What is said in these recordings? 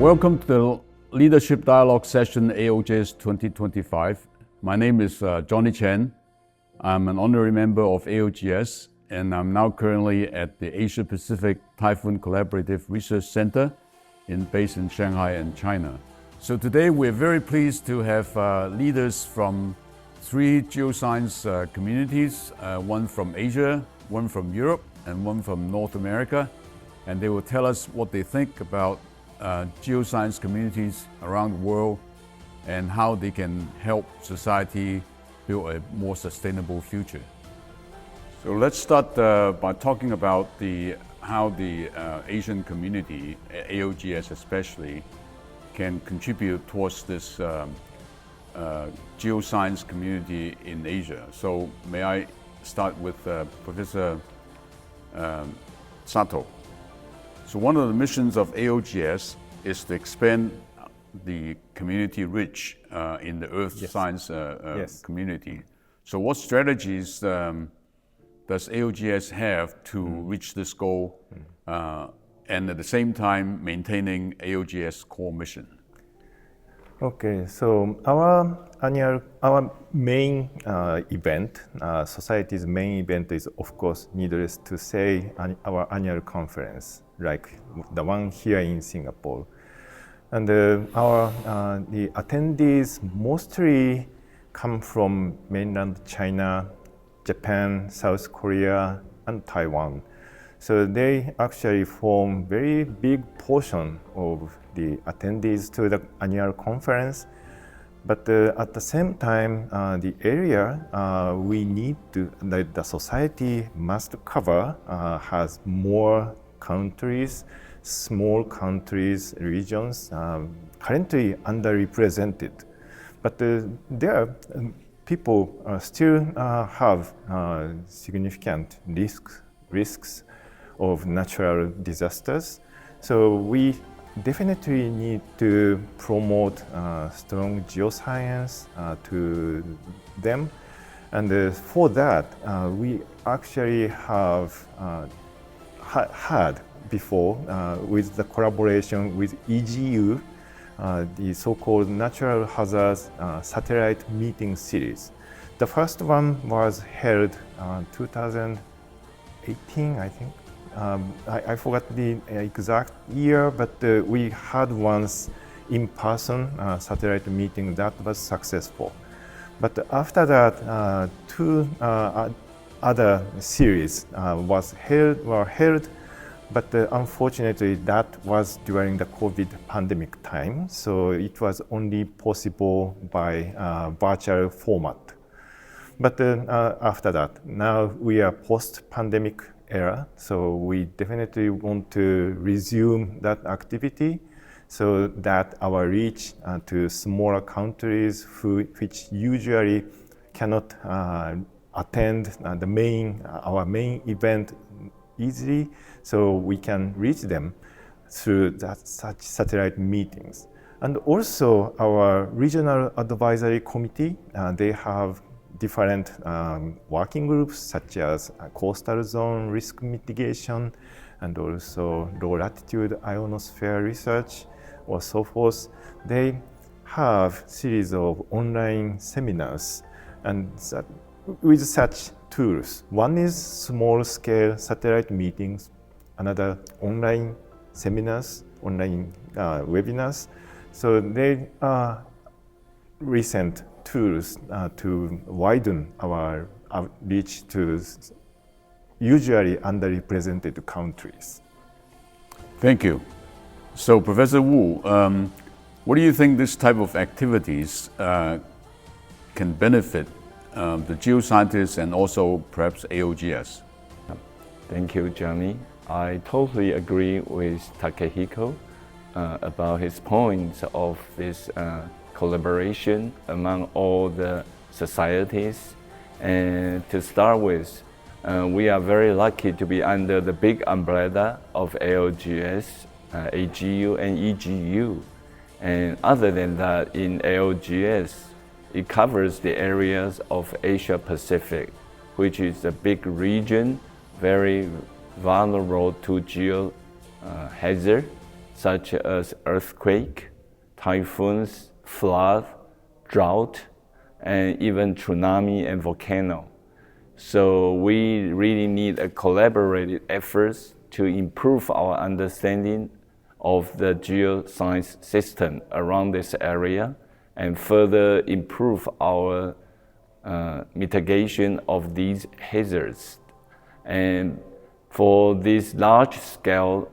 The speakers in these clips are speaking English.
Welcome to the Leadership Dialogue Session AOGS 2025. My name is Johnny Chen. I'm an honorary member of AOGS, and I'm now currently at the Asia Pacific Typhoon Collaborative Research Center based in Shanghai and China. So today we're very pleased to have leaders from three geoscience communities, one from Asia, one from Europe, and one from North America. And they will tell us what they think about geoscience communities around the world and how they can help society build a more sustainable future. So let's start by talking about how the Asian community, AOGS especially, can contribute towards this geoscience community in Asia. So may I start with Professor Sato. So one of the missions of AOGS is to expand the community reach in the earth science community. So what strategies does AOGS have to reach this goal and at the same time maintaining AOGS core mission? Okay, so our main event, society's main event is, of course, needless to say, our annual conference, like the one here in Singapore. And the attendees mostly come from mainland China, Japan, South Korea, and Taiwan. So they actually form very big portion of the attendees to the annual conference. But at the same time, the area the society must cover has more countries, small countries, regions, currently underrepresented. But there people still have significant risks of natural disasters. So we definitely need to promote strong geoscience to them. And for that, we actually have had before with the collaboration with EGU, the so-called Natural Hazards Satellite Meeting Series. The first one was held 2018, I think. I forgot the exact year, but we had once in-person satellite meeting that was successful. But after that, two other series were held, but unfortunately that was during the COVID pandemic time, so it was only possible by virtual format. But after that, now we are post-pandemic era, so we definitely want to resume that activity so that our reach to smaller countries which usually cannot attend our main event easily, so we can reach them through such satellite meetings. And also our regional advisory committee, they have different working groups such as coastal zone risk mitigation and also low latitude ionosphere research or so forth. They have series of online seminars and with such tools. One is small scale satellite meetings, another online seminars, online webinars. So they are recent tools to widen our reach to usually underrepresented countries. Thank you. So Professor Wu, what do you think this type of activities can benefit the geoscientists and also perhaps AOGS? Thank you, Johnny. I totally agree with Takehiko about his points of this collaboration among all the societies. And to start with, we are very lucky to be under the big umbrella of AOGS, AGU and EGU. And other than that, in AOGS, it covers the areas of Asia Pacific, which is a big region, very vulnerable to geo hazard. such as earthquake, typhoons, flood, drought, and even tsunami and volcano. So we really need a collaborative efforts to improve our understanding of the geoscience system around this area and further improve our mitigation of these hazards. And for this large-scale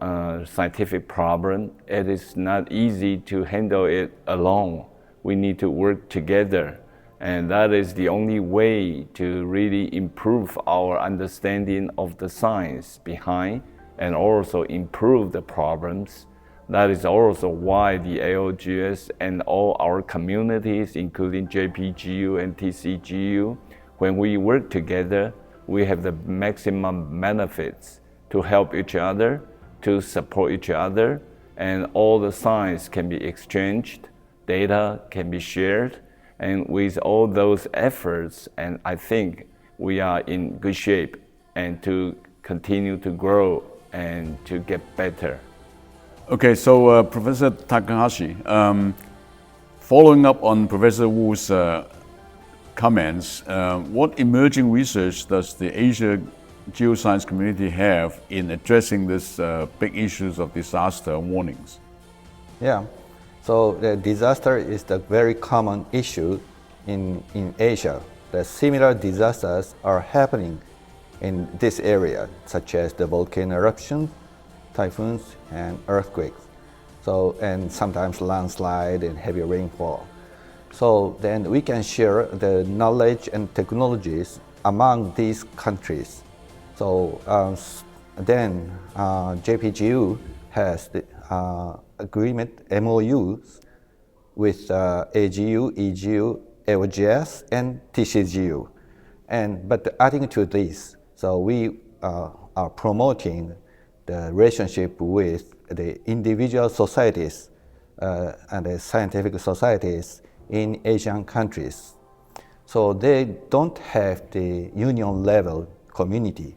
scientific problem, it is not easy to handle it alone. We need to work together, and that is the only way to really improve our understanding of the science behind and also improve the problems. That is also why the AOGS and all our communities, including JPGU and TCGU, when we work together, we have the maximum benefits to help each other, to support each other, and all the science can be exchanged, data can be shared, and with all those efforts, and I think we are in good shape and to continue to grow and to get better. Okay, so Professor Takahashi, following up on Professor Wu's comments, what emerging research does the Asia geoscience community have in addressing these big issues of disaster warnings? Yeah, so the disaster is the very common issue in Asia. The similar disasters are happening in this area, such as the volcano eruption, typhoons, and earthquakes. So, and sometimes landslide and heavy rainfall. So then we can share the knowledge and technologies among these countries. So then JPGU has the agreement, MOUs, with AGU, EGU, AOGS, and TCGU. But adding to this, so we are promoting the relationship with the individual societies and the scientific societies in Asian countries. So they don't have the union level community,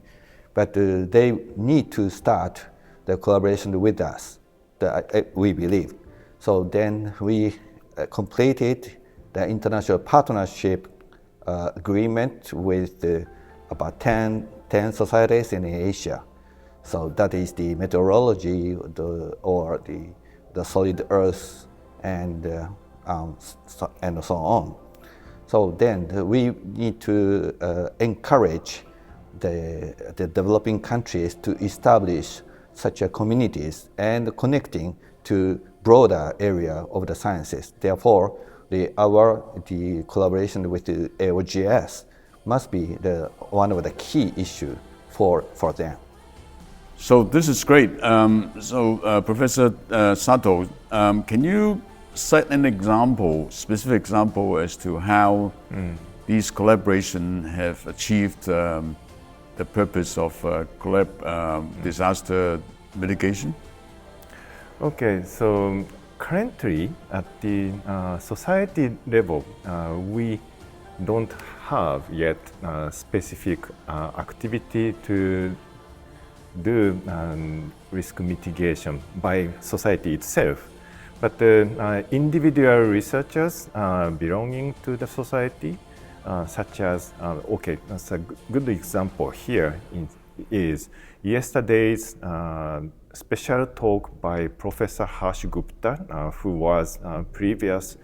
but they need to start the collaboration with us, we believe. So then we completed the international partnership agreement with about 10 societies in Asia. So that is the meteorology or the solid earth and so on. So then we need to encourage the developing countries to establish such a communities and connecting to broader area of the sciences. Therefore, the collaboration with the AOGS must be one of the key issues for them. So this is great. Professor Sato, can you set an example, specific example as to how these collaboration have achieved the purpose of disaster mitigation? Okay, so currently at the society level, we don't have yet specific activity to do risk mitigation by society itself. But the individual researchers belonging to the society, such as, that's a good example here is yesterday's special talk by Professor Harsh Gupta, who was previous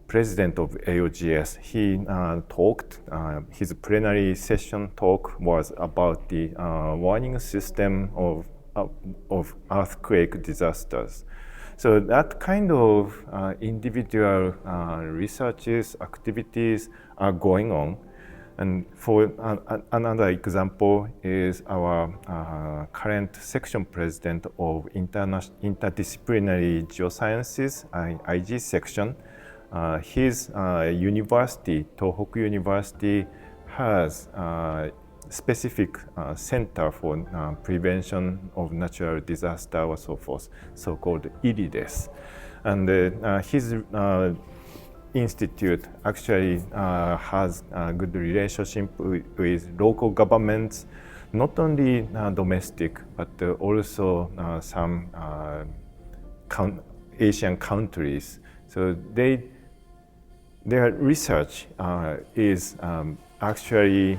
president of AOGS. He talked, his plenary session talk was about the warning system of earthquake disasters. So that kind of individual researches, activities are going on. And for another example is our current section president of Interdisciplinary Geosciences, IG section. His university, Tohoku University, has specific center for prevention of natural disaster or so forth, so-called IRIDES. And his institute actually has a good relationship with local governments, not only domestic, but also some Asian countries. So their research is actually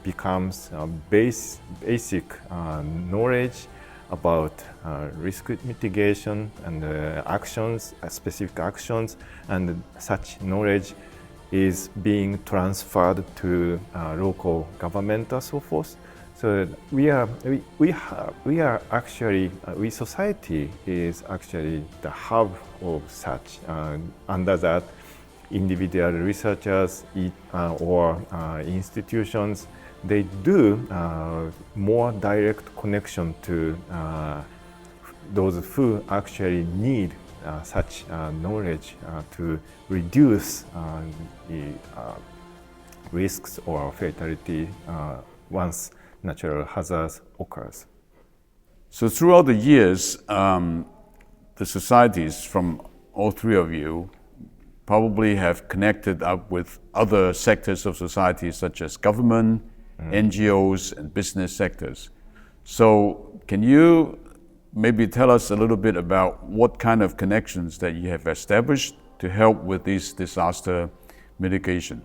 becomes basic knowledge about risk mitigation and actions, specific actions, and such knowledge is being transferred to local government and so forth. So we society is actually the hub of such. Under that, individual researchers or institutions, they do more direct connection to those who actually need such knowledge to reduce the risks or fatality once natural hazards occurs. So throughout the years, the societies from all three of you probably have connected up with other sectors of society such as government, NGOs, and business sectors. So can you maybe tell us a little bit about what kind of connections that you have established to help with this disaster mitigation?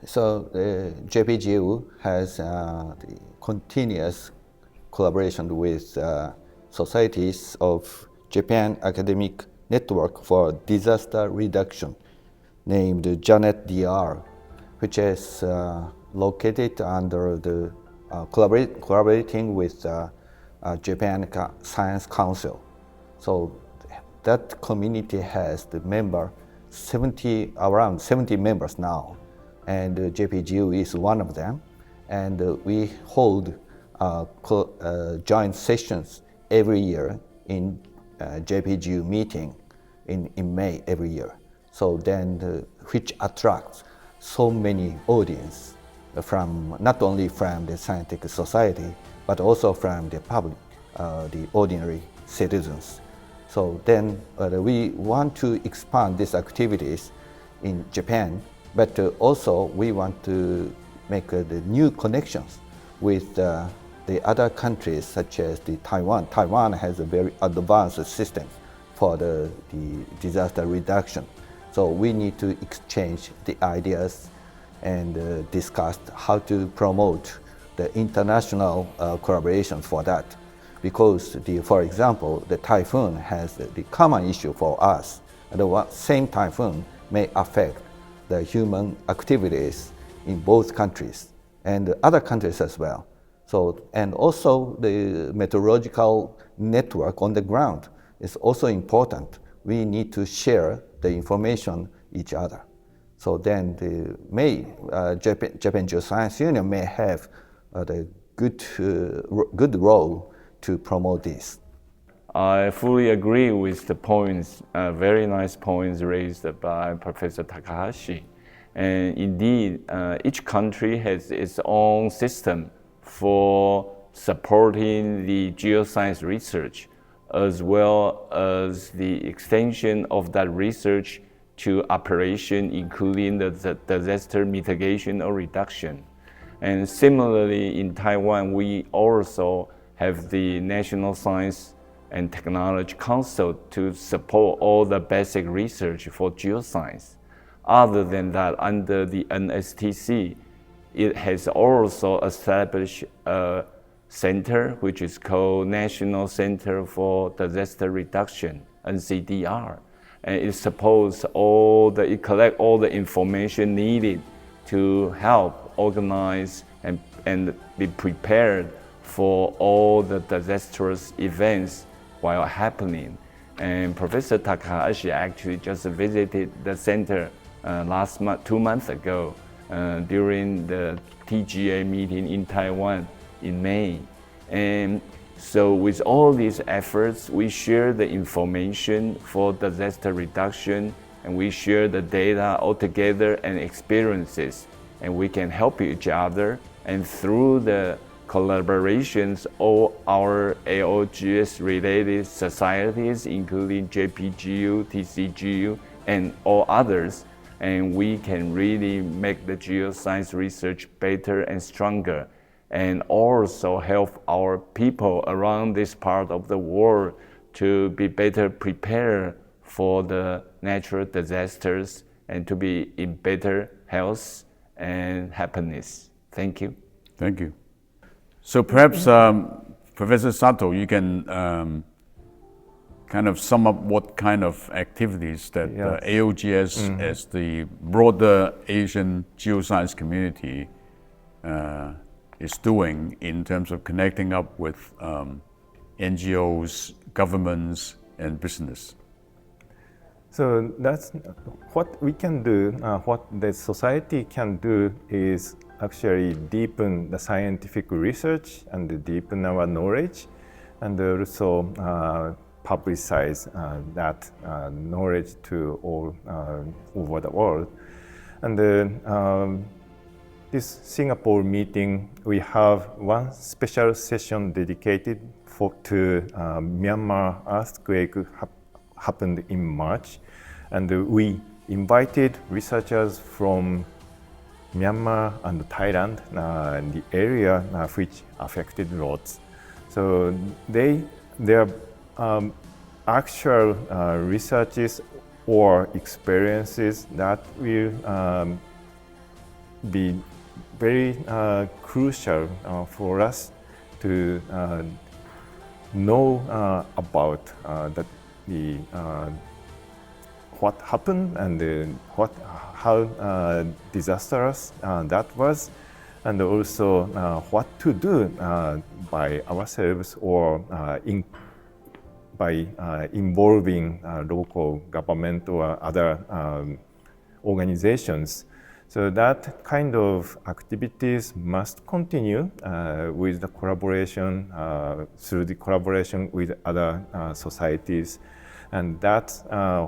So the JPGU has the continuous collaboration with societies of Japan Academic Network for Disaster Reduction, named Janet DR, which is located under the collaborating with Japan Science Council. So that community has the around 70 members now, and JPGU is one of them. And we hold joint sessions every year in JPGU meeting in May every year. So then, which attracts so many audience from not only from the scientific society, but also from the public, the ordinary citizens. So then we want to expand these activities in Japan, but also we want to make the new connections with the other countries such as the Taiwan. Taiwan has a very advanced system for the disaster reduction. So we need to exchange the ideas and discuss how to promote the international collaboration for that. Because, for example, the typhoon has the common issue for us. And the same typhoon may affect the human activities in both countries and other countries as well. So, and also the meteorological network on the ground is also important. We need to share the information each other. So then Japan Geoscience Union may have the good role to promote this. I fully agree with the points, very nice points raised by Professor Takahashi. And indeed, each country has its own system for supporting the geoscience research, as well as the extension of that research to operation, including the disaster mitigation or reduction. And similarly, in Taiwan, we also have the National Science and Technology Council to support all the basic research for geoscience. Other than that, under the NSTC, it has also established a center which is called National Center for Disaster Reduction, NCDR. And it collects all the information needed to help organize and be prepared for all the disastrous events while happening. And Professor Takahashi actually just visited the center 2 months ago during the TGA meeting in Taiwan in May. And so with all these efforts, we share the information for disaster reduction, and we share the data all together and experiences, and we can help each other. And through the collaborations, all our AOGS related societies, including JPGU, TCGU, and all others, and we can really make the geoscience research better and stronger, and also help our people around this part of the world to be better prepared for the natural disasters and to be in better health and happiness. Thank you. Thank you. So perhaps, Professor Sato, you can kind of sum up what kind of activities that Yes. AOGS as the broader Asian geoscience community is doing in terms of connecting up with NGOs, governments, and business. So that's what we can do, what the society can do is actually deepen the scientific research and deepen our knowledge, and also publicize that knowledge to all over the world. And this Singapore meeting, we have one special session dedicated to Myanmar earthquake happened in March, and we invited researchers from Myanmar and Thailand, the area which affected lots. So their actual researches or experiences that will be very crucial for us to know about what happened and how disastrous that was, and also what to do by ourselves or by involving local government or other organizations. So that kind of activities must continue with the collaboration, through the collaboration with other societies. And that's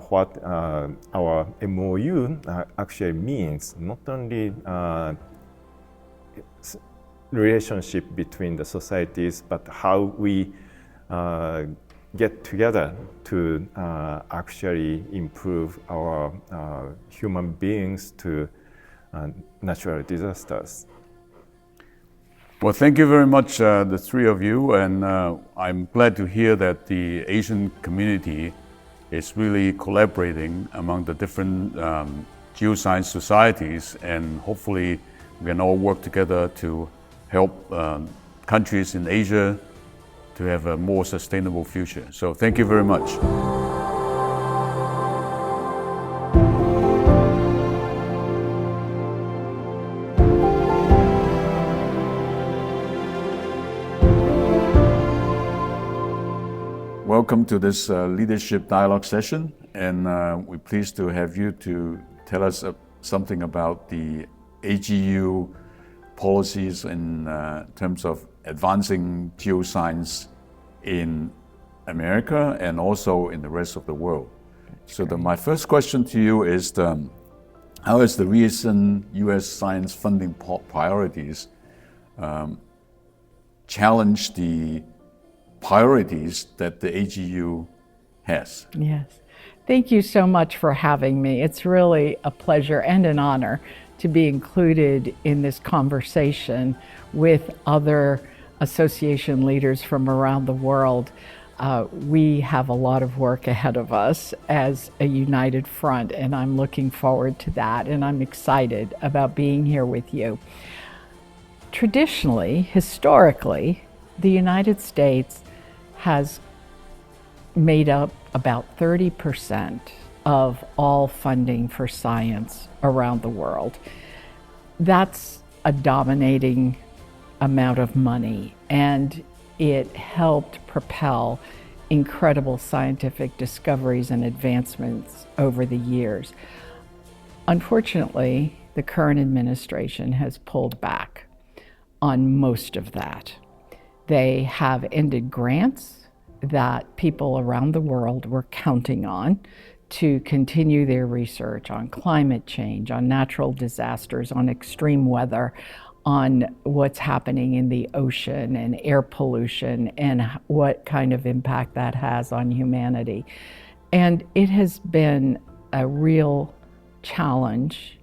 what our MOU actually means, not only relationship between the societies, but how we get together to actually improve our human beings to natural disasters. Well, thank you very much, the three of you, and I'm glad to hear that the Asian community is really collaborating among the different geoscience societies, and hopefully we can all work together to help countries in Asia to have a more sustainable future. So thank you very much. Welcome to this leadership dialogue session, and we're pleased to have you to tell us something about the AGU policies in terms of advancing geoscience in America and also in the rest of the world. So my first question to you is, how has the recent U.S. science funding priorities challenged the priorities that the AGU has? Yes. Thank you so much for having me. It's really a pleasure and an honor to be included in this conversation with other association leaders from around the world. We have a lot of work ahead of us as a united front, and I'm looking forward to that, and I'm excited about being here with you. Traditionally, historically, the United States has made up about 30% of all funding for science around the world. That's a dominating amount of money, and it helped propel incredible scientific discoveries and advancements over the years. Unfortunately, the current administration has pulled back on most of that. They have ended grants that people around the world were counting on to continue their research on climate change, on natural disasters, on extreme weather, on what's happening in the ocean and air pollution and what kind of impact that has on humanity. And it has been a real challenge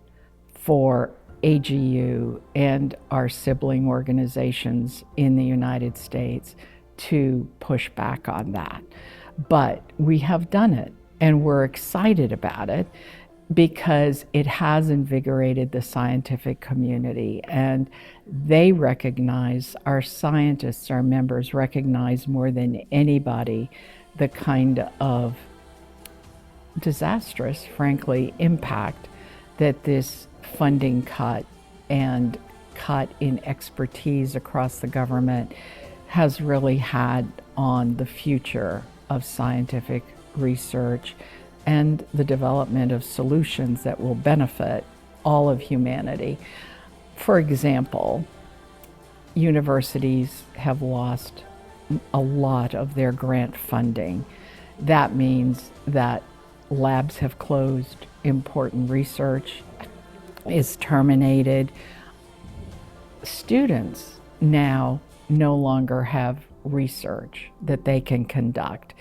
for AGU and our sibling organizations in the United States to push back on that. But we have done it, and we're excited about it because it has invigorated the scientific community, and they recognize, our scientists, our members recognize more than anybody the kind of disastrous, frankly, impact that this funding cut and cut in expertise across the government has really had on the future of scientific research and the development of solutions that will benefit all of humanity. For example, universities have lost a lot of their grant funding. That means that labs have closed, important research is terminated. Students now no longer have research that they can conduct.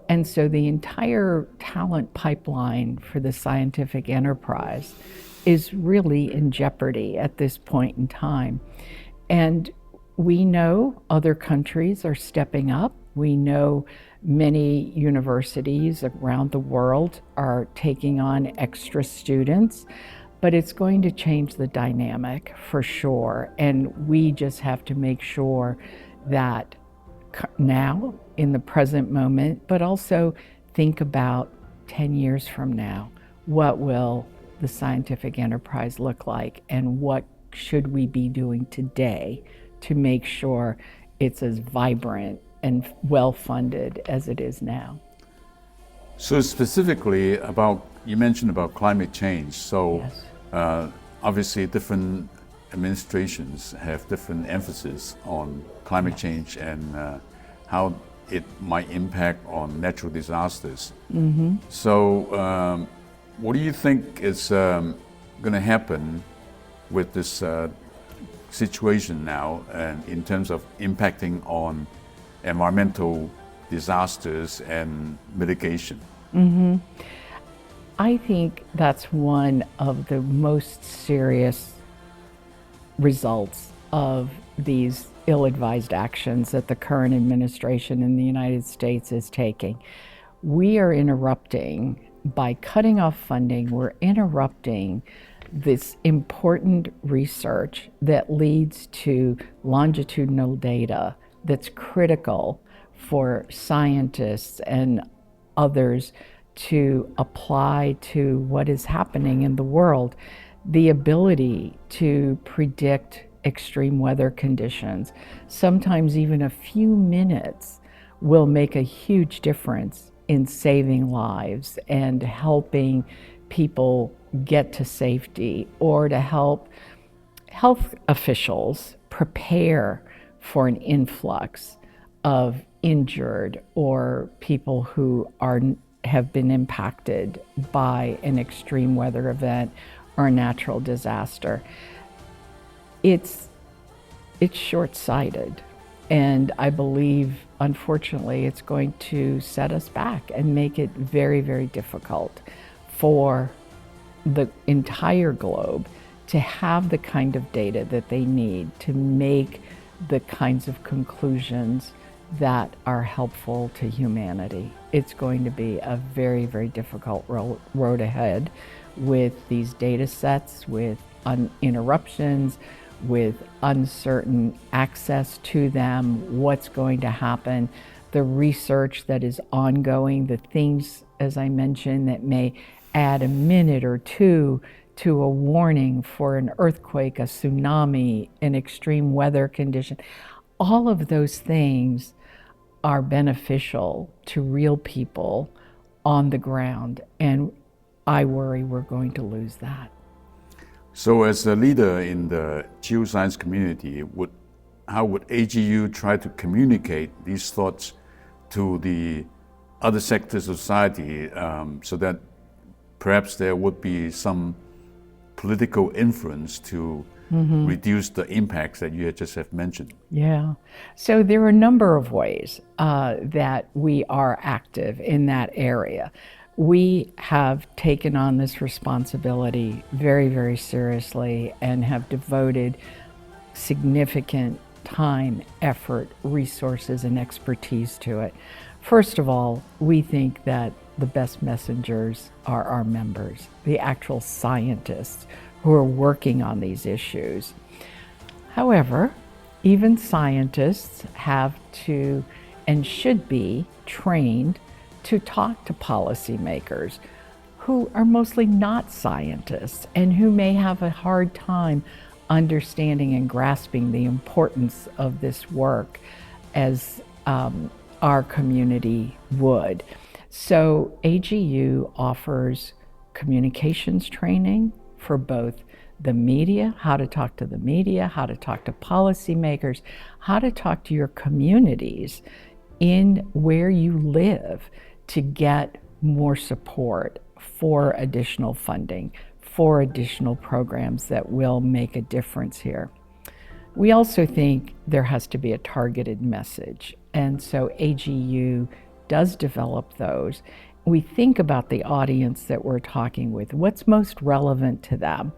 And so the entire talent pipeline for the scientific enterprise is really in jeopardy at this point in time. And we know other countries are stepping up. We know many universities around the world are taking on extra students, but it's going to change the dynamic for sure. And we just have to make sure that now, in the present moment, but also think about 10 years from now, what will the scientific enterprise look like, and what should we be doing today to make sure it's as vibrant and well-funded as it is now. So specifically about, you mentioned about climate change. So Yes. Obviously different administrations have different emphasis on climate change and how it might impact on natural disasters. So what do you think is going to happen with this situation now, and in terms of impacting on environmental disasters and mitigation? I think that's one of the most serious results of these ill-advised actions that the current administration in the United States is taking. We are interrupting, by cutting off funding, we're interrupting this important research that leads to longitudinal data that's critical for scientists and others to apply to what is happening in the world. The ability to predict extreme weather conditions, sometimes even a few minutes, will make a huge difference in saving lives and helping people get to safety, or to help health officials prepare for an influx of injured or people who have been impacted by an extreme weather event or a natural disaster. It's short-sighted, and I believe, unfortunately, it's going to set us back and make it very, very difficult for the entire globe to have the kind of data that they need to make the kinds of conclusions that are helpful to humanity. It's going to be a very, very difficult road ahead with these data sets, with interruptions, with uncertain access to them, what's going to happen, the research that is ongoing, the things, as I mentioned, that may add a minute or two to a warning for an earthquake, a tsunami, an extreme weather condition. All of those things are beneficial to real people on the ground, and I worry we're going to lose that. So as a leader in the geoscience community, how would AGU try to communicate these thoughts to the other sectors of society, so that perhaps there would be some political influence to reduce the impacts that you just have mentioned? Yeah. So there are a number of ways that we are active in that area. We have taken on this responsibility very, very seriously and have devoted significant time, effort, resources, and expertise to it. First of all, we think that the best messengers are our members, the actual scientists who are working on these issues. However, even scientists have to and should be trained to talk to policymakers who are mostly not scientists and who may have a hard time understanding and grasping the importance of this work as our community would. So AGU offers communications training for both the media, how to talk to the media, how to talk to policymakers, how to talk to your communities in where you live to get more support for additional funding, for additional programs that will make a difference here. We also think there has to be a targeted message, and so AGU does develop those. We think about the audience that we're talking with, what's most relevant to them,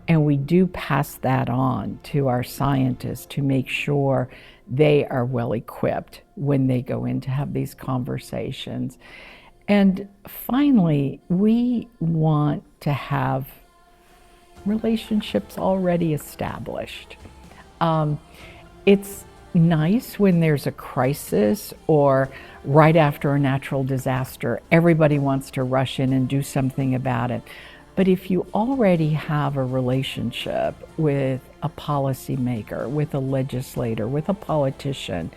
and we do pass that on to our scientists to make sure they are well equipped when they go in to have these conversations. And finally, we want to have relationships already established. It's nice when there's a crisis or right after a natural disaster, everybody wants to rush in and do something about it. But if you already have a relationship with a policymaker, with a legislator, with a politician,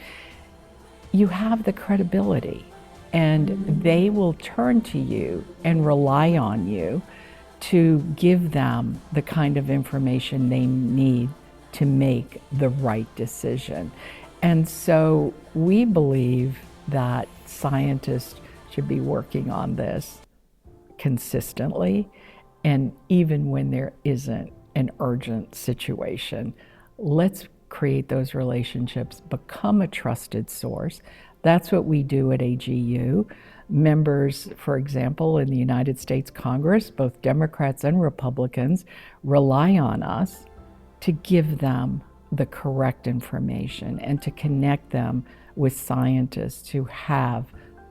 you have the credibility, and they will turn to you and rely on you to give them the kind of information they need to make the right decision. And so we believe that scientists should be working on this consistently, and even when there isn't an urgent situation, let's create those relationships, become a trusted source. That's what we do at AGU. Members, for example, in the United States Congress, both Democrats and Republicans, rely on us to give them the correct information and to connect them with scientists who have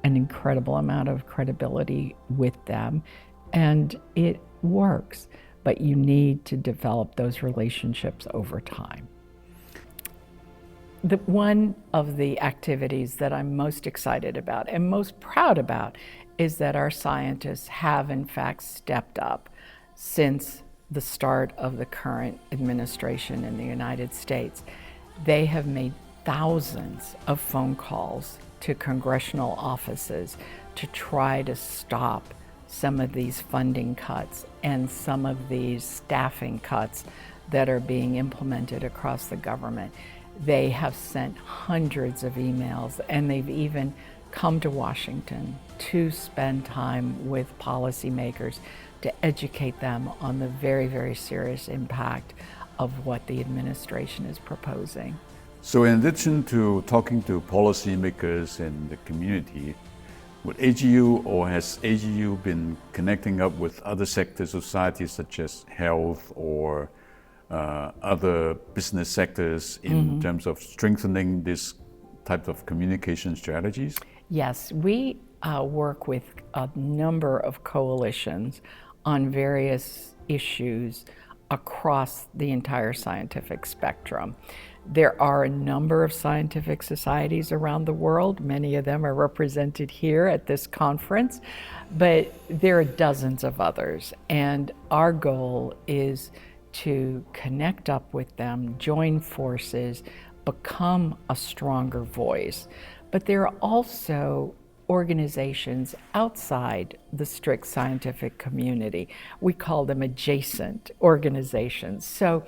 an incredible amount of credibility with them. And it works, but you need to develop those relationships over time. One of the activities that I'm most excited about and most proud about is that our scientists have in fact stepped up since the start of the current administration in the United States. They have made thousands of phone calls to congressional offices to try to stop some of these funding cuts and some of these staffing cuts that are being implemented across the government. They have sent hundreds of emails, and they've even come to Washington to spend time with policymakers to educate them on the very, very serious impact of what the administration is proposing. So in addition to talking to policymakers and the community, would AGU or has AGU been connecting up with other sectors of society such as health or other business sectors in terms of strengthening this type of communication strategies? Yes, we work with a number of coalitions on various issues across the entire scientific spectrum. There are a number of scientific societies around the world. Many of them are represented here at this conference, but there are dozens of others. And our goal is to connect up with them, join forces, become a stronger voice. But there are also organizations outside the strict scientific community. We call them adjacent organizations. So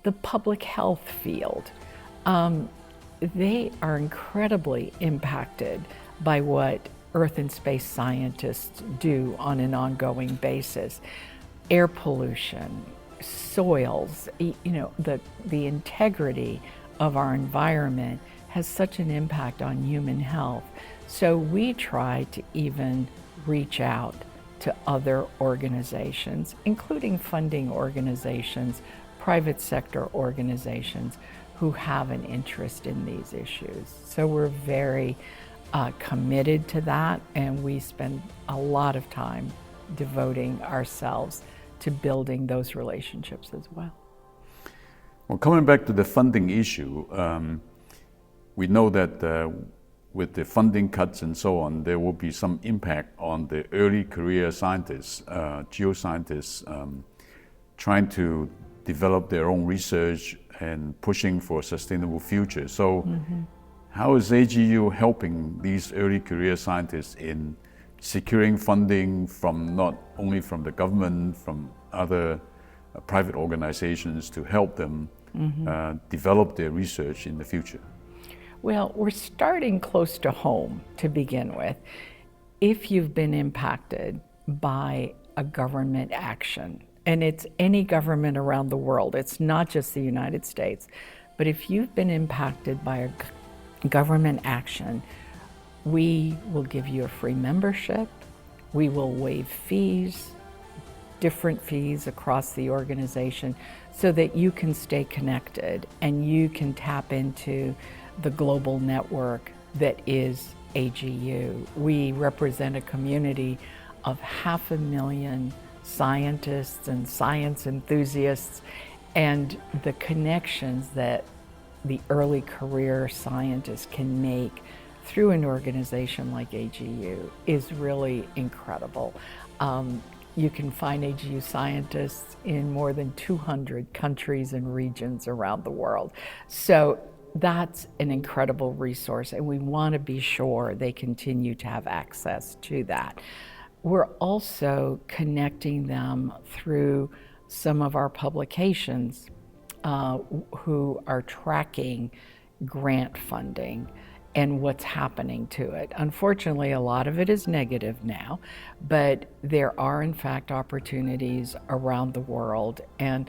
the public health field, they are incredibly impacted by what Earth and space scientists do on an ongoing basis. Air pollution, soils, the integrity of our environment has such an impact on human health. So we try to even reach out to other organizations, including funding organizations, private sector organizations who have an interest in these issues. So we're very committed to that, and we spend a lot of time devoting ourselves to building those relationships as well. Well, coming back to the funding issue, we know that with the funding cuts and so on, there will be some impact on the early career scientists, geoscientists, trying to develop their own research and pushing for a sustainable future. So how is AGU helping these early career scientists in securing funding from not only from the government, from other private organizations to help them develop their research in the future? Well, we're starting close to home to begin with. If you've been impacted by a government action, and it's any government around the world, it's not just the United States, but if you've been impacted by a government action, we will give you a free membership, we will waive fees, different fees across the organization, so that you can stay connected and you can tap into the global network that is AGU. We represent a community of 500,000 scientists and science enthusiasts, and the connections that the early career scientists can make through an organization like AGU is really incredible. You can find AGU scientists in more than 200 countries and regions around the world. So that's an incredible resource, and we want to be sure they continue to have access to that. We're also connecting them through some of our publications who are tracking grant funding and what's happening to it. Unfortunately, a lot of it is negative now, but there are in fact opportunities around the world. And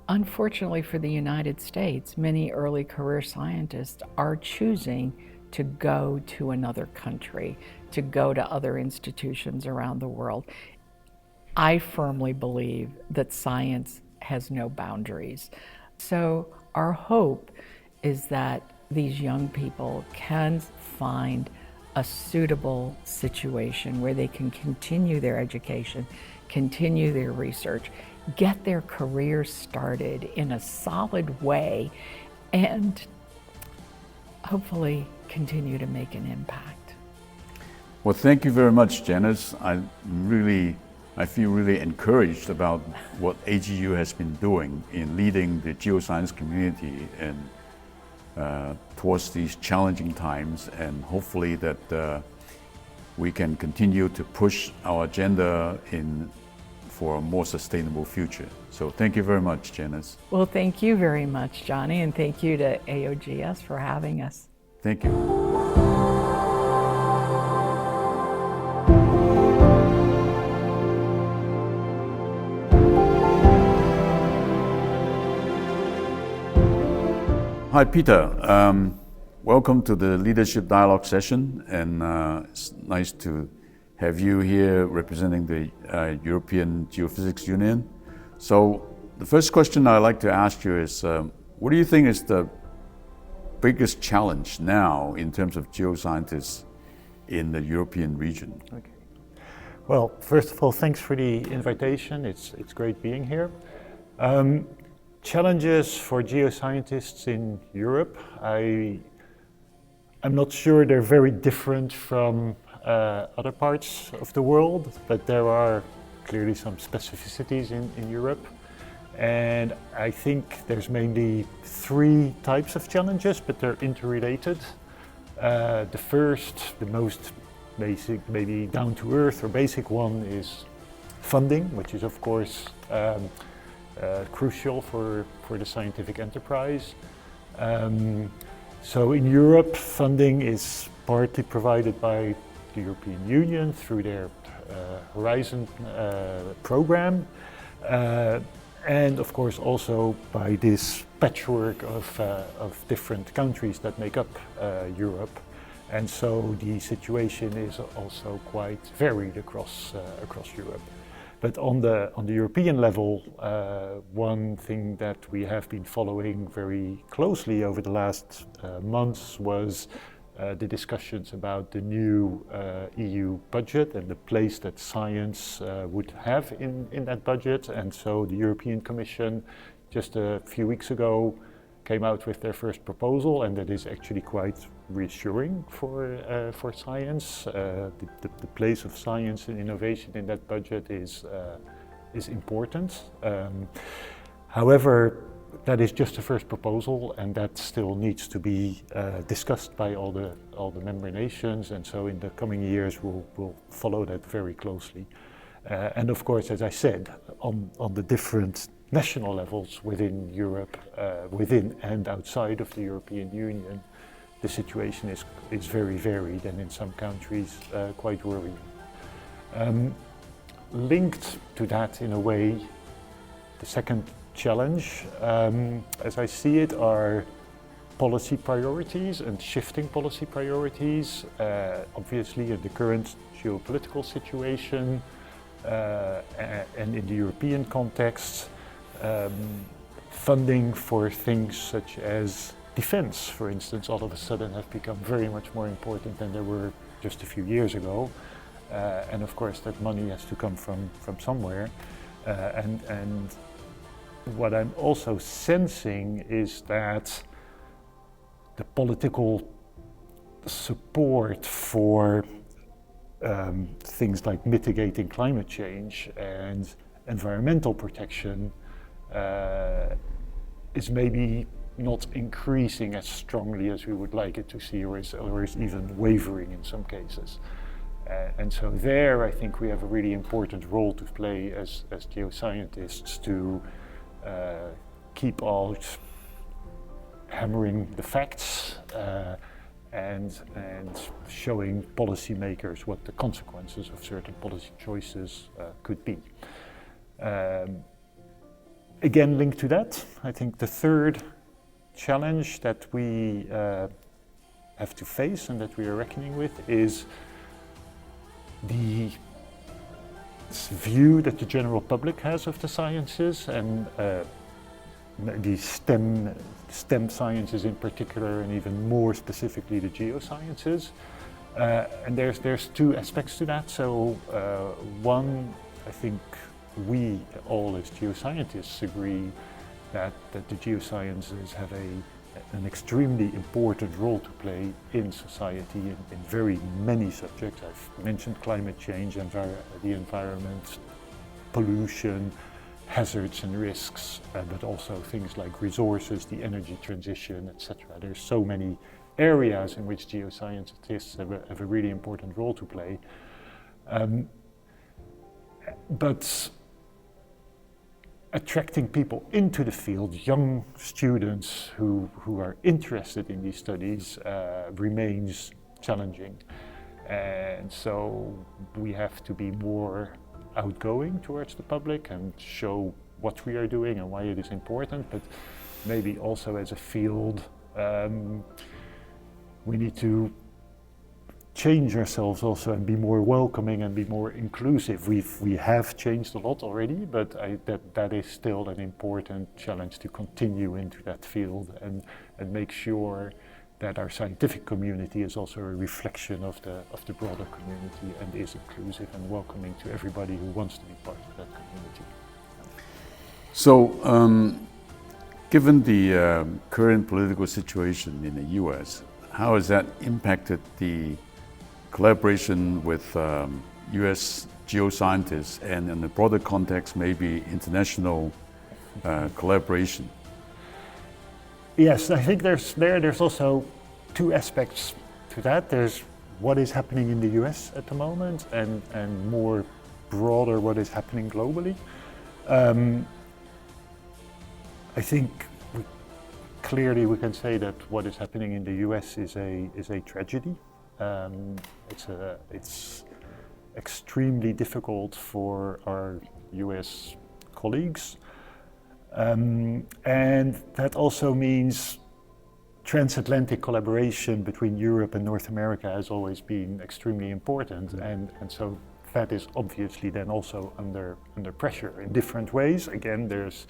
unfortunately for the United States, many early career scientists are choosing to go to another country, to go to other institutions around the world. I firmly believe that science has no boundaries. So our hope is that these young people can find a suitable situation where they can continue their education, continue their research, get their careers started in a solid way, and hopefully continue to make an impact. Well, thank you very much, Janice. I feel really encouraged about what AGU has been doing in leading the geoscience community and towards these challenging times, and hopefully that we can continue to push our agenda for a more sustainable future. So thank you very much, Janice. Well, thank you very much, Johnny, and thank you to AOGS for having us. Thank you. Hi, Peter. Welcome to the Leadership Dialogue session, and it's nice to have you here representing the European Geophysics Union. So the first question I'd like to ask you is, what do you think is the biggest challenge now in terms of geoscientists in the European region? Okay. Well, first of all, thanks for the invitation. It's great being here. Challenges for geoscientists in Europe, I'm not sure they're very different from other parts of the world, but there are clearly some specificities in Europe. And I think there's mainly three types of challenges, but they're interrelated. The first, the most basic, maybe down to earth or basic one, is funding, which is of course crucial for the scientific enterprise. So in Europe, funding is partly provided by the European Union through their Horizon program, and of course also by this patchwork of different countries that make up Europe. And so the situation is also quite varied across Europe. But on the European level, one thing that we have been following very closely over the last months was the discussions about the new EU budget and the place that science would have in that budget. And so the European Commission just a few weeks ago came out with their first proposal, and that is actually quite reassuring for science. The place of science and innovation in that budget is important. However, that is just the first proposal, and that still needs to be discussed by all the member nations. And so, in the coming years, we'll follow that very closely. And of course, as I said, on the different national levels within Europe, within and outside of the European Union, the situation is very varied, and in some countries quite worrying. Linked to that, in a way, the second challenge, as I see it, are policy priorities and shifting policy priorities. Obviously, in the current geopolitical situation and in the European context, funding for things such as defense, for instance, all of a sudden have become very much more important than they were just a few years ago. And of course, that money has to come from somewhere. And what I'm also sensing is that the political support for things like mitigating climate change and environmental protection is maybe not increasing as strongly as we would like it to see, or is even wavering in some cases. And so there, I think we have a really important role to play as geoscientists to keep out hammering the facts and showing policymakers what the consequences of certain policy choices could be. Again, linked to that, I think the third challenge that we have to face and that we are reckoning with is the view that the general public has of the sciences, and the STEM sciences in particular, and even more specifically the geosciences. And there's two aspects to that. So one, I think we all as geoscientists agree that the geosciences have an extremely important role to play in society in very many subjects. I've mentioned climate change, the environment, pollution, hazards and risks, but also things like resources, the energy transition, etc. There's so many areas in which geoscientists have a really important role to play. But attracting people into the field, young students who are interested in these studies, remains challenging. And so we have to be more outgoing towards the public and show what we are doing and why it is important, but maybe also as a field, we need to change ourselves also and be more welcoming and be more inclusive. We have changed a lot already, but that is still an important challenge to continue into that field and make sure that our scientific community is also a reflection of the broader community and is inclusive and welcoming to everybody who wants to be part of that community. So, given the current political situation in the US, how has that impacted the collaboration with US geoscientists and in the broader context, maybe international collaboration? Yes, I think there's also two aspects to that. There's what is happening in the US at the moment and more broader what is happening globally. I think clearly we can say that what is happening in the US is a tragedy. It's extremely difficult for our US colleagues. And that also means transatlantic collaboration between Europe and North America has always been extremely important, and so that is obviously then also under pressure in different ways. Again, there's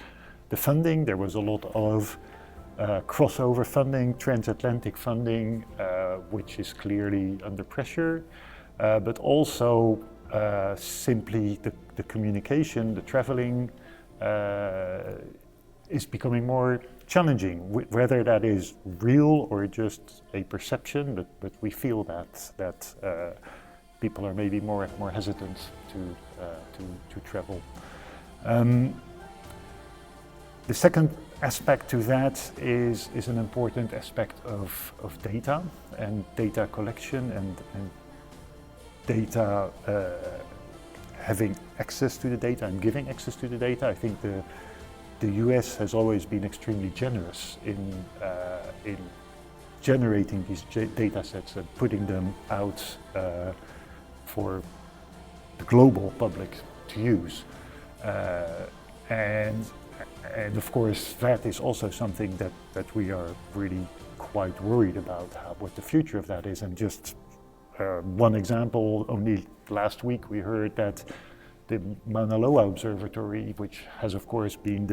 the funding. There was a lot of crossover funding, transatlantic funding, which is clearly under pressure, but also simply the communication, the traveling is becoming more challenging, whether that is real or just a perception, but we feel that people are maybe more hesitant to travel. The second aspect to that is an important aspect of data and data collection and data, having access to the data and giving access to the data. I think the US has always been extremely generous in generating these data sets and putting them out for the global public to use. And of course, that is also something that we are really quite worried about, what the future of that is. And just one example, only last week we heard that the Mauna Loa Observatory, which has of course been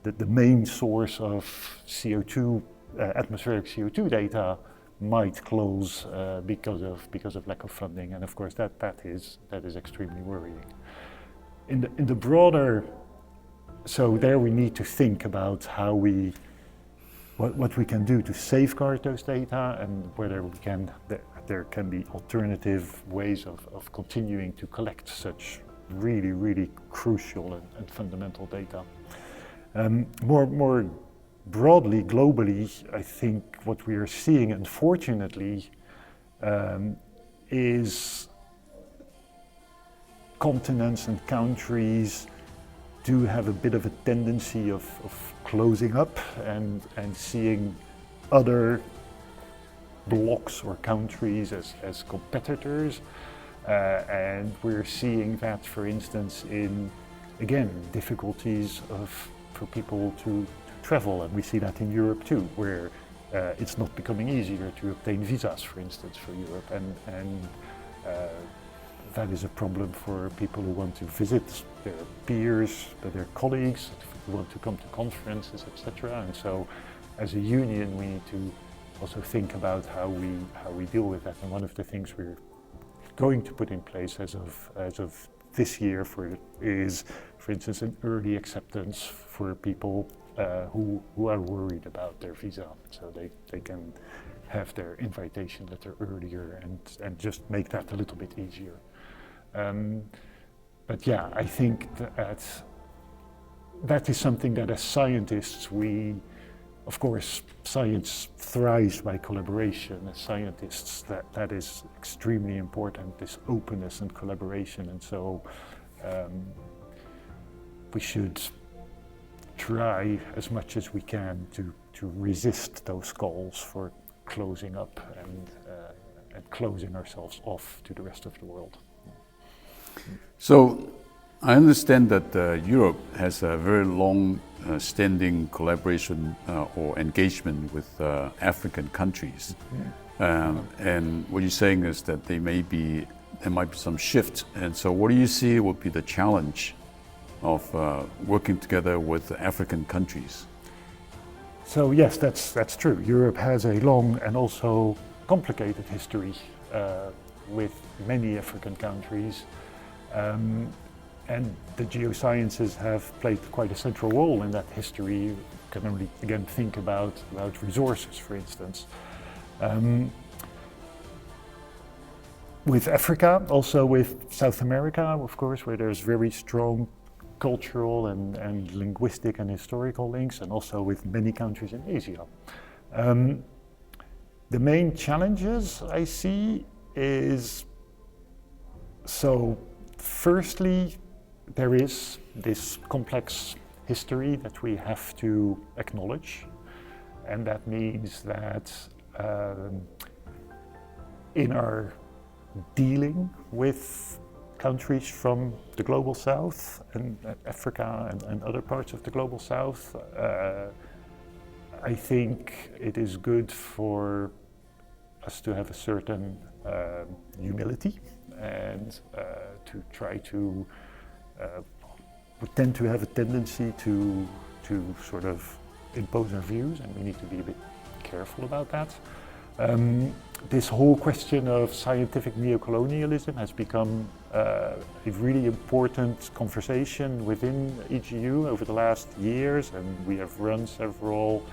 the main source of CO2, atmospheric CO2 data, might close because of lack of funding. And of course that is extremely worrying. In the broader, so there we need to think about how what we can do to safeguard those data, and whether there can be alternative ways of continuing to collect such really crucial and fundamental data. More broadly, globally, I think what we are seeing, unfortunately, is continents and countries do have a bit of a tendency of closing up and seeing other blocks or countries as competitors. And we're seeing that, for instance, in, again, difficulties for people to travel. And we see that in Europe too, where it's not becoming easier to obtain visas, for instance, for Europe. And that is a problem for people who want to visit their peers, their colleagues, who want to come to conferences, etc. And so, as a union, we need to also think about how we deal with that. And one of the things we're going to put in place as of this year is, for instance, an early acceptance for people who are worried about their visa, so they can have their invitation letter earlier and just make that a little bit easier. But yeah, I think that is something that as scientists of course, science thrives by collaboration. As scientists, that is extremely important, this openness and collaboration. And so we should try as much as we can to resist those calls for closing up and closing ourselves off to the rest of the world. So I understand that Europe has a very long standing collaboration or engagement with African countries. And what you're saying is that there might be some shift. And so what do you see would be the challenge of working together with African countries? So yes, that's true. Europe has a long and also complicated history with many African countries. And the geosciences have played quite a central role in that history. You can only, again, think about resources, for instance. With Africa, also with South America, of course, where there's very strong cultural and linguistic and historical links, and also with many countries in Asia. The main challenges I see is, so firstly, there is this complex history that we have to acknowledge, and that means that in our dealing with countries from the global south and Africa and other parts of the global south, I think it is good for us to have a certain humility and to try to, we tend to have a tendency to sort of impose our views, and we need to be a bit careful about that. This whole question of scientific neocolonialism has become a really important conversation within EGU over the last years, and we have run several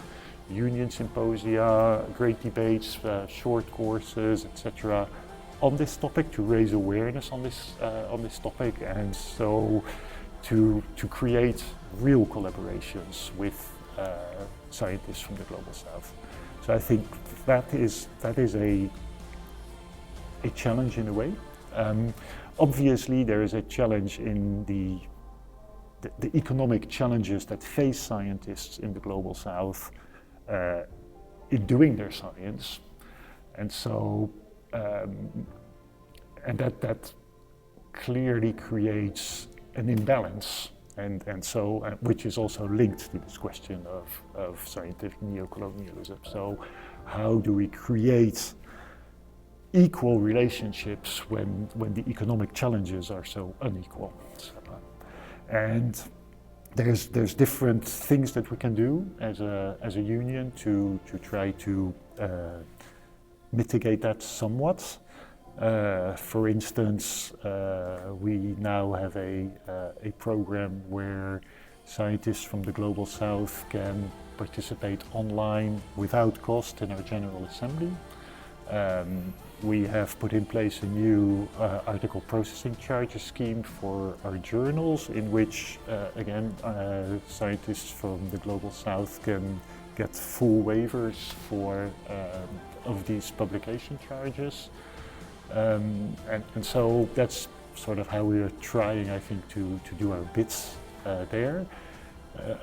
union symposia, great debates, short courses, etc., on this topic to raise awareness on this topic, and so to create real collaborations with scientists from the global south. So I think that is a challenge in a way. Obviously, there is a challenge in the economic challenges that face scientists in the global south in doing their science, and so and that clearly creates an imbalance, and so which is also linked to this question of scientific neocolonialism. So how do we create equal relationships when the economic challenges are so unequal? So, and there's different things that we can do as a union to try to mitigate that somewhat. For instance, we now have a program where scientists from the global south can participate online without cost in our General Assembly. We have put in place a new article processing charges scheme for our journals, in which, again, scientists from the global south can get full waivers for of these publication charges. And so that's sort of how we are trying, I think, to do our bits there.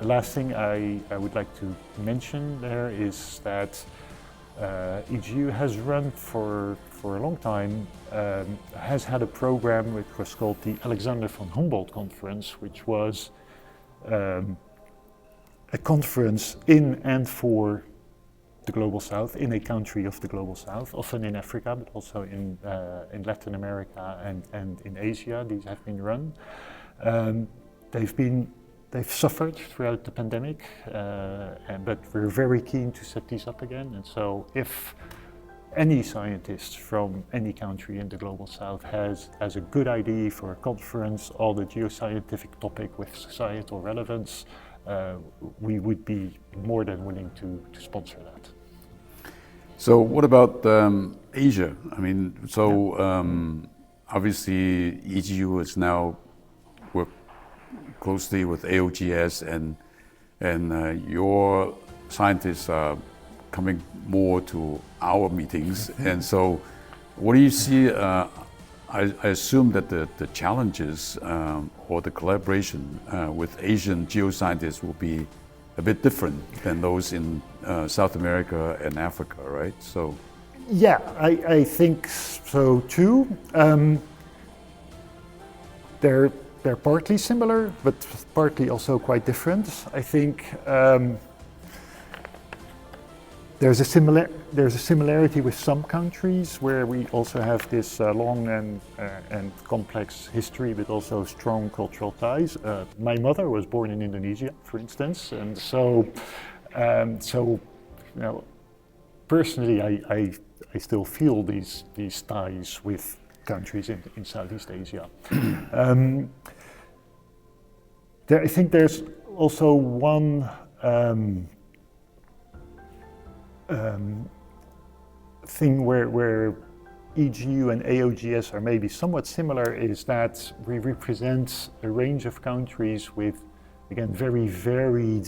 Last thing I would like to mention there is that EGU has run for a long time, has had a program which was called the Alexander von Humboldt Conference, which was a conference in and for the global south, in a country of the global south, often in Africa, but also in Latin America and in Asia. These have been run. They've suffered throughout the pandemic, but we're very keen to set these up again. And so if any scientist from any country in the global south has a good idea for a conference on the geoscientific topic with societal relevance, we would be more than willing to sponsor that. So what about Asia? I mean, so obviously EGU is now work closely with AOGS, and your scientists are coming more to our meetings. And so what do you see? I assume that the challenges or the collaboration with Asian geoscientists will be a bit different than those in South America and Africa, right? So, yeah, I think so too. They're partly similar, but partly also quite different. I think there's a similarity with some countries where we also have this long and complex history, but also strong cultural ties. My mother was born in Indonesia, for instance, and so you know, personally, I still feel these ties with countries in Southeast Asia. I think there's also one thing where EGU and AOGS are maybe somewhat similar, is that we represent a range of countries with, again, very varied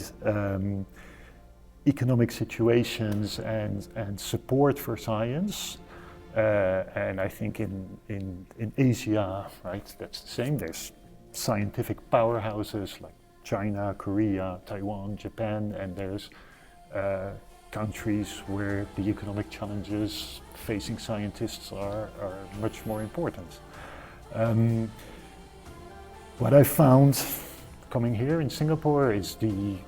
economic situations and support for science. And I think in Asia, right, that's the same. There's scientific powerhouses like China, Korea, Taiwan, Japan, and there's countries where the economic challenges facing scientists are much more important. What I found coming here in Singapore is the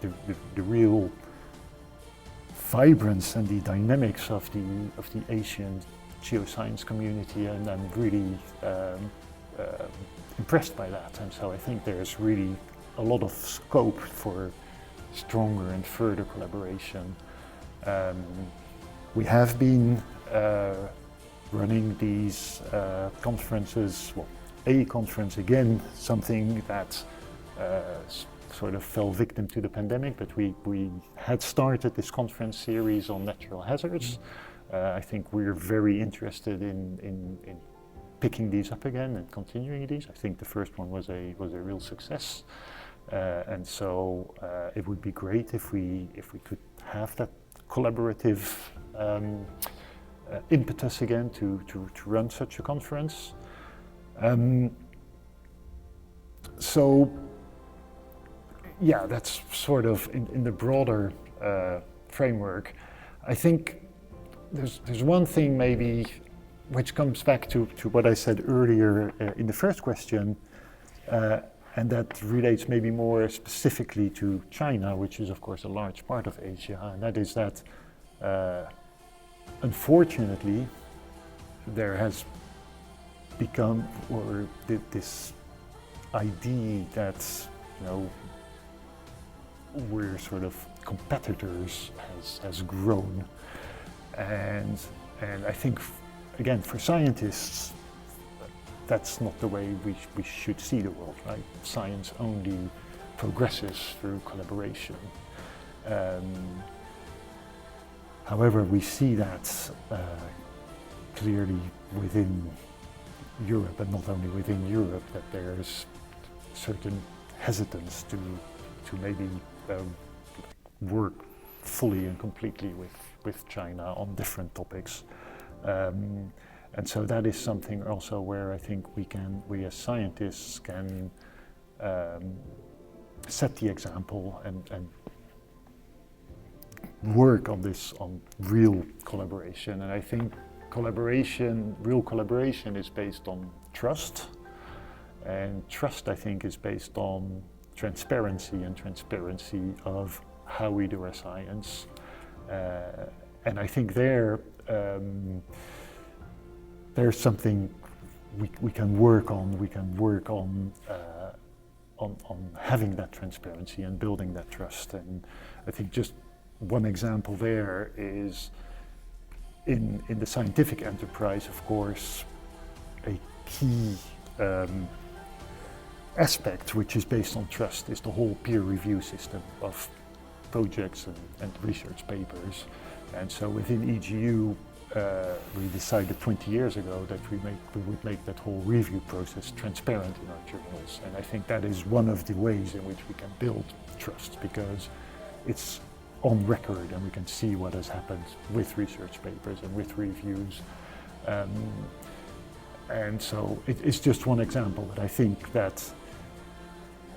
real vibrance and the dynamics of the Asian geoscience community, and I'm really impressed by that. And so I think there's really a lot of scope for stronger and further collaboration. We have been running these conferences, well, a conference again, something that sort of fell victim to the pandemic, but we had started this conference series on natural hazards. I think we're very interested in picking these up again and continuing these. I think the first one was a real success, and so it would be great if we could have that collaborative impetus again to run such a conference. So yeah, that's sort of in the broader framework. I think there's one thing maybe which comes back to what I said earlier in the first question, and that relates maybe more specifically to China, which is of course a large part of Asia, and that is that unfortunately there has become, or this idea that, you know, we're sort of competitors has grown, and I think again for scientists that's not the way we should see the world, right? Science only progresses through collaboration. However, we see that clearly within Europe, and not only within Europe, that there's certain hesitance to maybe work fully and completely with China on different topics. And so that is something also where I think we as scientists can set the example and work on this, on real collaboration. And I think real collaboration is based on trust. And trust, I think, is based on transparency, and transparency of how we do our science. And I think there's something we can work on. We can work on having that transparency and building that trust. And I think just one example there is in the scientific enterprise, of course, a key aspect which is based on trust is the whole peer review system of projects and research papers. And so within EGU, we decided 20 years ago that we would make that whole review process transparent in our journals. And I think that is one of the ways in which we can build trust, because it's on record and we can see what has happened with research papers and with reviews. And so it's just one example, but I think that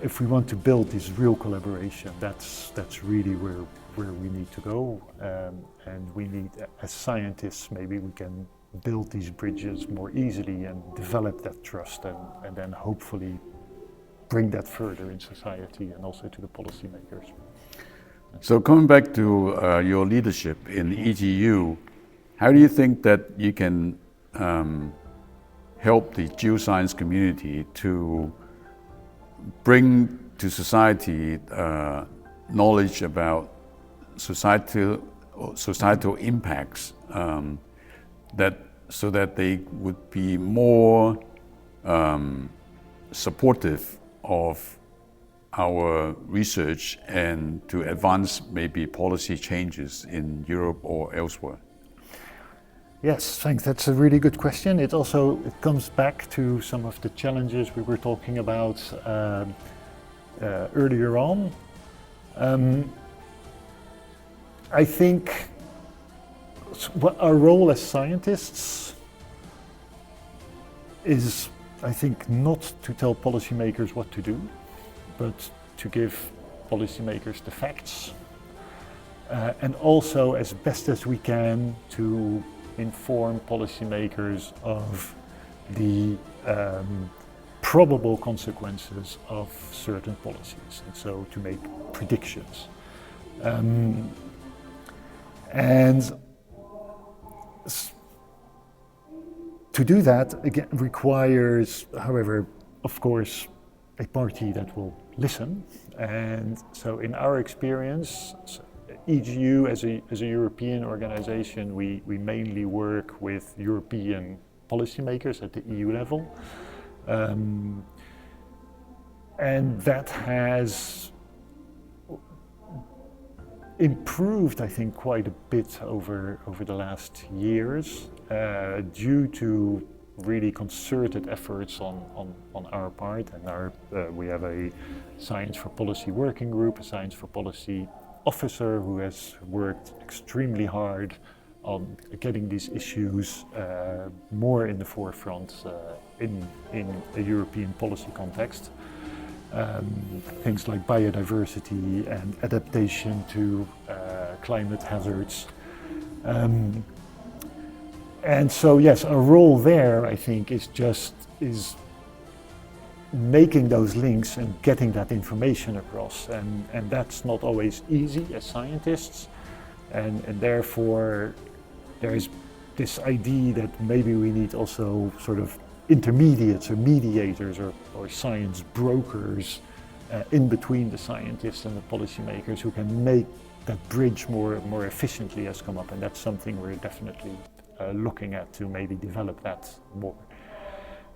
if we want to build this real collaboration, that's really where we need to go. And we need, as scientists, maybe we can build these bridges more easily and develop that trust, and then hopefully bring that further in society and also to the policymakers. So coming back to your leadership in EGU, how do you think that you can help the geoscience community to bring to society knowledge about societal impacts, so that they would be more supportive of our research and to advance maybe policy changes in Europe or elsewhere? Yes, thanks. That's a really good question. It comes back to some of the challenges we were talking about earlier on. I think our role as scientists is, I think, not to tell policymakers what to do, but to give policymakers the facts, and also as best as we can to inform policymakers of the probable consequences of certain policies, and so to make predictions. And to do that, again, requires, however, of course, a party that will listen. And so in our experience, EGU as a European organization, we mainly work with European policymakers at the EU level. And that has improved, I think, quite a bit over the last years due to really concerted efforts on our part. And we have a Science for Policy working group, a Science for Policy officer who has worked extremely hard on getting these issues more in the forefront in a European policy context. Things like biodiversity and adaptation to climate hazards. And so yes, our role there, I think, is making those links and getting that information across. And that's not always easy as scientists. And therefore, there is this idea that maybe we need also sort of intermediates or mediators or science brokers in between the scientists and the policymakers who can make that bridge more efficiently has come up, and that's something we're definitely looking at to maybe develop that more.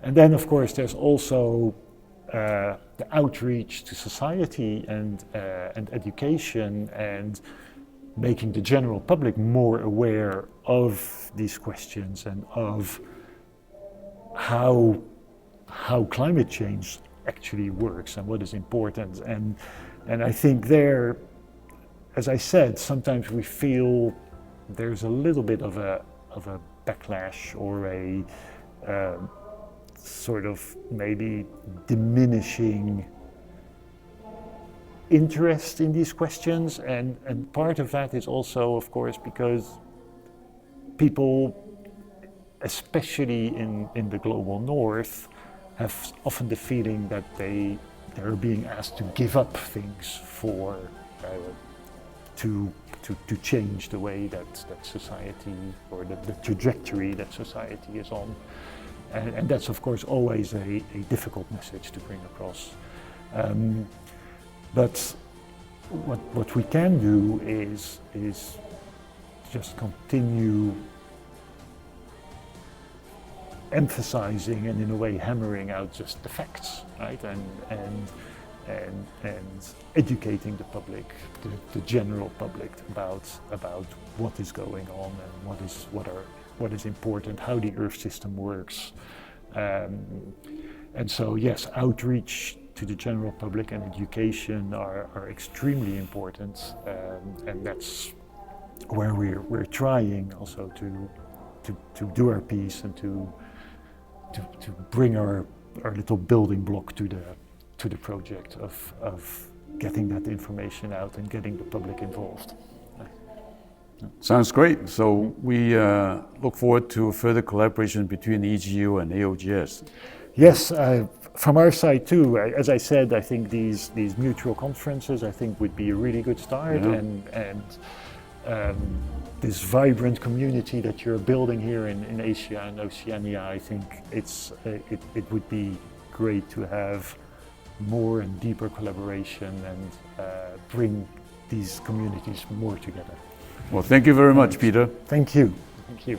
And then of course there's also the outreach to society and education and making the general public more aware of these questions and of how climate change actually works and what is important. And I think there, as I said, sometimes we feel there's a little bit of a backlash or a sort of maybe diminishing interest in these questions, and part of that is also, of course, because people, especially in the global north, have often the feeling that they're being asked to give up things for to change the way that society, or the trajectory that society is on. And that's of course always a difficult message to bring across. But what we can do is just continue emphasizing and in a way hammering out just the facts, right? And educating the public, the general public about what is going on and what is important, how the Earth system works. And so yes, outreach to the general public and education are extremely important, and that's where we're trying also to do our piece and to bring our little building block to the project of getting that information out and getting the public involved. Sounds great. So we look forward to further collaboration between EGU and AOGS. Yes, from our side too. As I said, I think these mutual conferences, I think, would be a really good start, Yeah. and this vibrant community that you're building here in Asia and Oceania, I think it would be great to have more and deeper collaboration and bring these communities more together. Well, thank you very much, Peter. Thank you. Thank you.